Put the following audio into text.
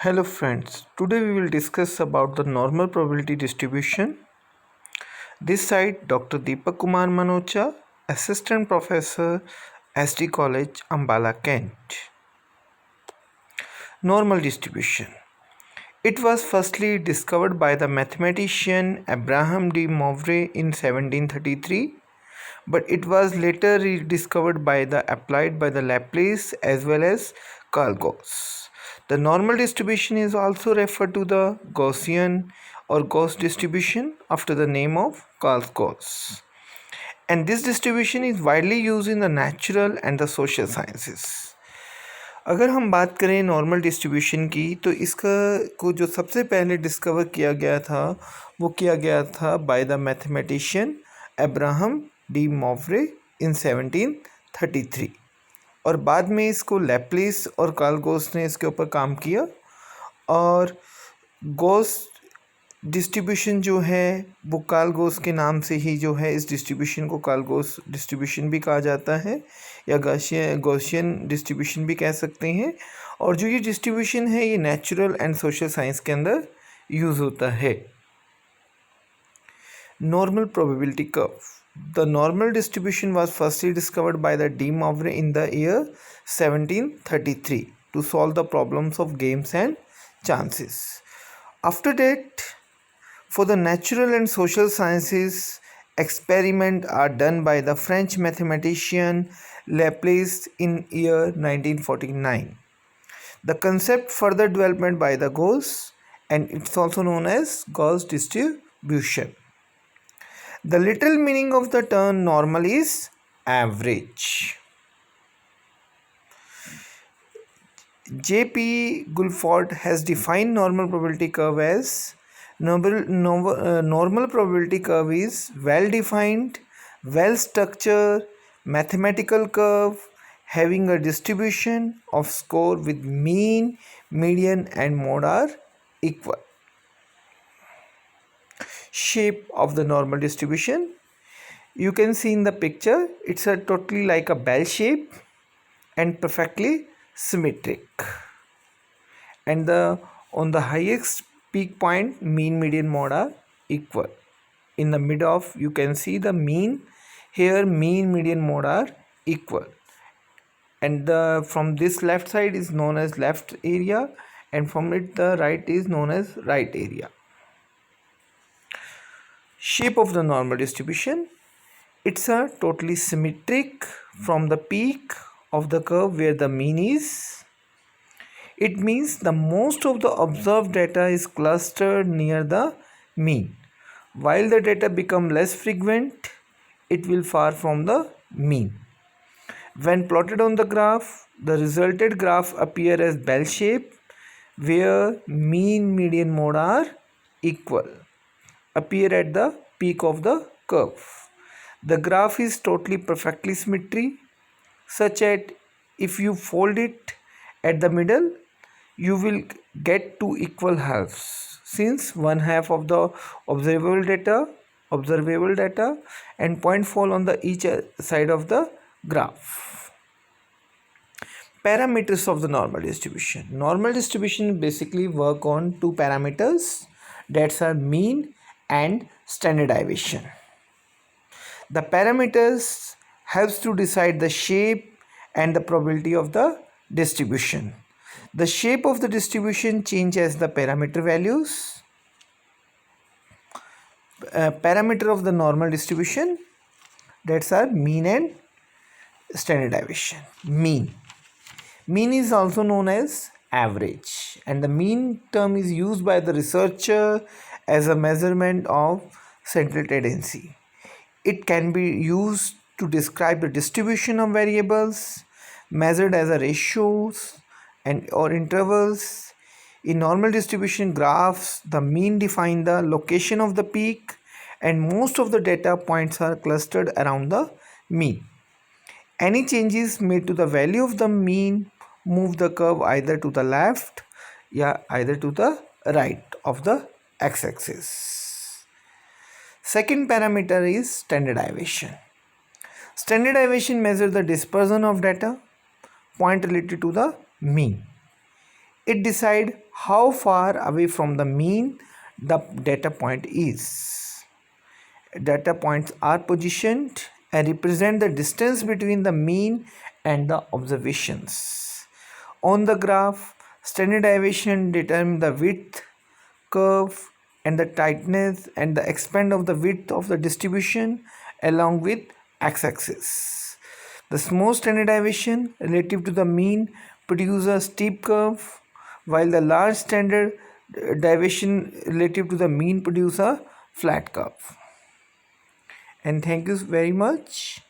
Hello friends, today we will discuss about the normal probability distribution. This side Dr. Deepak Kumar Manocha, Assistant Professor, SD College, Ambala, Kent. Normal distribution. It was firstly discovered by the mathematician Abraham de Moivre in 1733, but it was later rediscovered by the applied by the Laplace as well as Carl Gauss. The normal distribution is also referred to the Gaussian or Gauss distribution after the name of Carl Gauss. And this distribution is widely used in the natural and the social sciences. अगर हम बात करें normal distribution की तो इसका को जो सबसे पहले डिस्कवर किया गया था वो किया गया था by the mathematician Abraham de Moivre in 1733 और बाद में इसको लैप्लेस और कार्ल गॉस ने इसके ऊपर काम किया और गॉस डिस्ट्रीब्यूशन जो है वो कार्ल गॉस के नाम से ही जो है इस डिस्ट्रीब्यूशन को कार्ल गॉस डिस्ट्रीब्यूशन भी कहा जाता है या गॉसियन डिस्ट्रीब्यूशन भी कह सकते हैं। और जो ये डिस्ट्रीब्यूशन है ये नेचुरल एंड सोशल साइंस के अंदर यूज़ होता है। Normal probability curve. The normal distribution was firstly discovered by the de Moivre in the year 1733 to solve the problems of games and chances. After that, for the natural and social sciences, experiments are done by the French mathematician Laplace in year 1949. The concept further developed by the Gauss, and it's also known as Gauss distribution. The literal meaning of the term normal is average. J.P. Guilford has defined normal probability curve as normal probability curve is well-defined, well-structured mathematical curve having a distribution of score with mean, median and mode are equal. Shape of the normal distribution. You can see in the picture it's a totally like a bell shape and perfectly symmetric, and on the highest peak point mean, median, mode are equal. In the mid of you can see the mean, here mean, median, mode are equal, and from this left side is known as left area and from it the right is known as right area. Shape of the normal distribution. It's a totally symmetric from the peak of the curve where the mean is. It means the most of the observed data is clustered near the mean. While the data become less frequent, it will far from the mean. When plotted on the graph, the resulted graph appear as bell shape where mean, median, mode are equal, appear at the peak of the curve. The graph is totally perfectly symmetry such that if you fold it at the middle you will get two equal halves, since one half of the observable data and point fall on the each side of the graph. Parameters of the normal distribution. Normal distribution basically work on two parameters, that are mean and standard deviation. The parameters helps to decide the shape and the probability of the distribution. The shape of the distribution changes as the parameter values. Parameter of the normal distribution, that's are mean and standard deviation. Mean is also known as average, and the mean term is used by the researcher as a measurement of central tendency. It can be used to describe the distribution of variables measured as a ratios and or intervals. In normal distribution graphs, the mean define the location of the peak and most of the data points are clustered around the mean. Any changes made to the value of the mean move the curve either to the left or either to the right of the x-axis. Second parameter is standard deviation. Standard deviation measures the dispersion of data point related to the mean. It decides how far away from the mean the data point is. Data points are positioned and represent the distance between the mean and the observations. On the graph, standard deviation determines the width curve and the tightness and the expand of the width of the distribution along with x-axis. The small standard deviation relative to the mean produces a steep curve, while the large standard deviation relative to the mean produces a flat curve. And thank you very much.